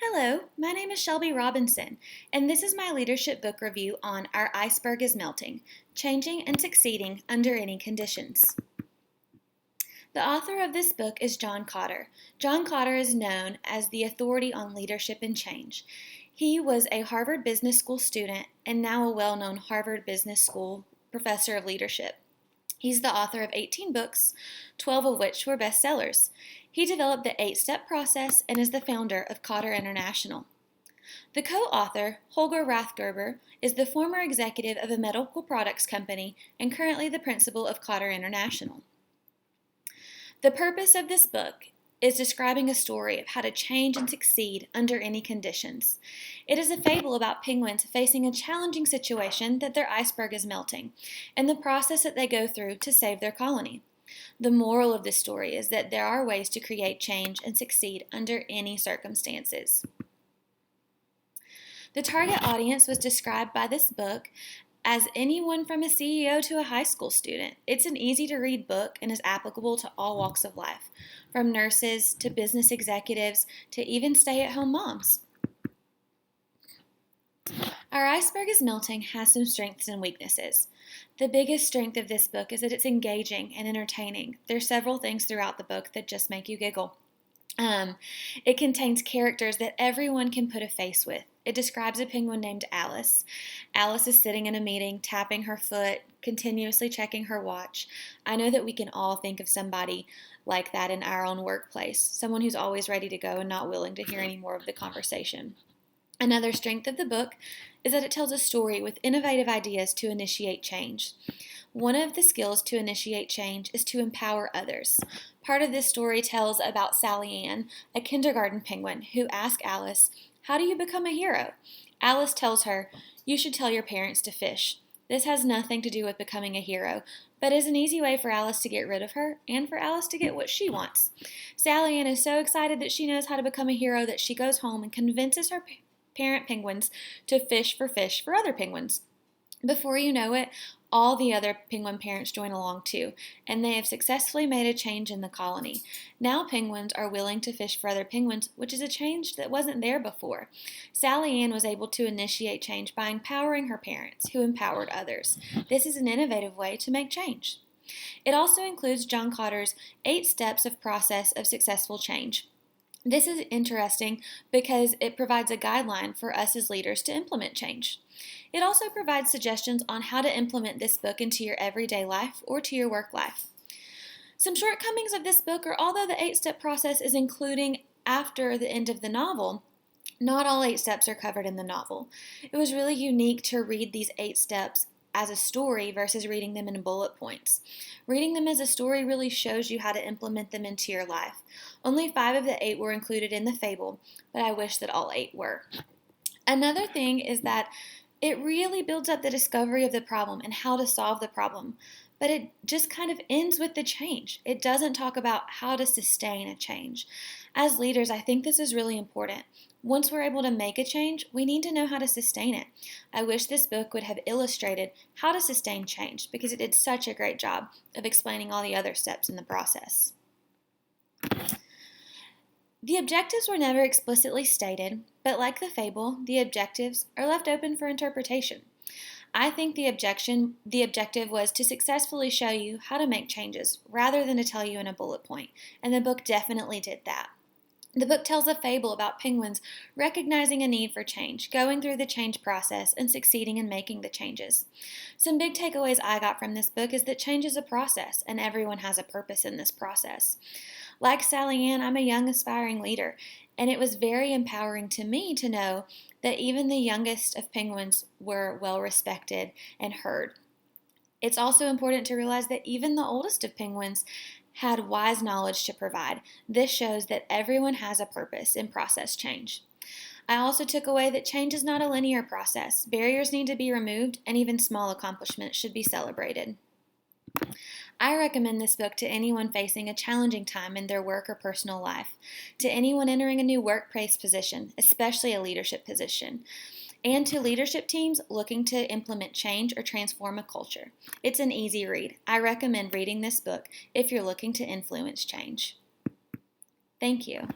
Hello, my name is Shelby Robinson, and this is my leadership book review on Our Iceberg is Melting, Changing and Succeeding Under Any Conditions. The author of this book is John Kotter. John Kotter is known as the authority on leadership and change. He was a Harvard Business School student and now a well-known Harvard Business School professor of leadership. He's the author of 18 books, 12 of which were bestsellers. He developed the 8-step process and is the founder of Kotter International. The co-author, Holger Rathgerber, is the former executive of a medical products company and currently the principal of Kotter International. The purpose of this book is describing a story of how to change and succeed under any conditions. It is a fable about penguins facing a challenging situation that their iceberg is melting, and the process that they go through to save their colony. The moral of this story is that there are ways to create change and succeed under any circumstances. The target audience was described by this book as anyone from a CEO to a high school student. It's an easy-to-read book and is applicable to all walks of life, from nurses to business executives to even stay-at-home moms. Our Iceberg is Melting has some strengths and weaknesses. The biggest strength of this book is that it's engaging and entertaining. There's several things throughout the book that just make you giggle. It contains characters that everyone can put a face with. It describes a penguin named Alice. Alice is sitting in a meeting, tapping her foot, continuously checking her watch. I know that we can all think of somebody like that in our own workplace, someone who's always ready to go and not willing to hear any more of the conversation. Another strength of the book is that it tells a story with innovative ideas to initiate change. One of the skills to initiate change is to empower others. Part of this story tells about Sally Ann, a kindergarten penguin, who asks Alice, "How do you become a hero?" Alice tells her, "You should tell your parents to fish." This has nothing to do with becoming a hero, but is an easy way for Alice to get rid of her and for Alice to get what she wants. Sally Ann is so excited that she knows how to become a hero that she goes home and convinces her parent penguins to fish for other penguins. Before you know it, all the other penguin parents join along too, and they have successfully made a change in the colony. Now penguins are willing to fish for other penguins, which is a change that wasn't there before. Sally Ann was able to initiate change by empowering her parents, who empowered others. This is an innovative way to make change. It also includes John Kotter's 8 steps of process of successful change. This is interesting because it provides a guideline for us as leaders to implement change. It also provides suggestions on how to implement this book into your everyday life or to your work life. Some shortcomings of this book are, although the 8-step process is including after the end of the novel, not all 8 steps are covered in the novel. It was really unique to read these 8 steps as a story versus reading them in bullet points. Reading them as a story really shows you how to implement them into your life. Only 5 of the 8 were included in the fable, but I wish that all 8 were. Another thing is that it really builds up the discovery of the problem and how to solve the problem, but it just kind of ends with the change. It doesn't talk about how to sustain a change. As leaders, I think this is really important. Once we're able to make a change, we need to know how to sustain it. I wish this book would have illustrated how to sustain change because it did such a great job of explaining all the other steps in the process. The objectives were never explicitly stated, but like the fable, the objectives are left open for interpretation. I think the objective was to successfully show you how to make changes rather than to tell you in a bullet point, and the book definitely did that. The book tells a fable about penguins recognizing a need for change, going through the change process, and succeeding in making the changes. Some big takeaways I got from this book is that change is a process, and everyone has a purpose in this process. Like Sally Ann, I'm a young aspiring leader, and it was very empowering to me to know that even the youngest of penguins were well respected and heard. It's also important to realize that even the oldest of penguins had wise knowledge to provide. This shows that everyone has a purpose in process change. I also took away that change is not a linear process. Barriers need to be removed, and even small accomplishments should be celebrated. I recommend this book to anyone facing a challenging time in their work or personal life, to anyone entering a new workplace position, especially a leadership position, and to leadership teams looking to implement change or transform a culture. It's an easy read. I recommend reading this book if you're looking to influence change. Thank you.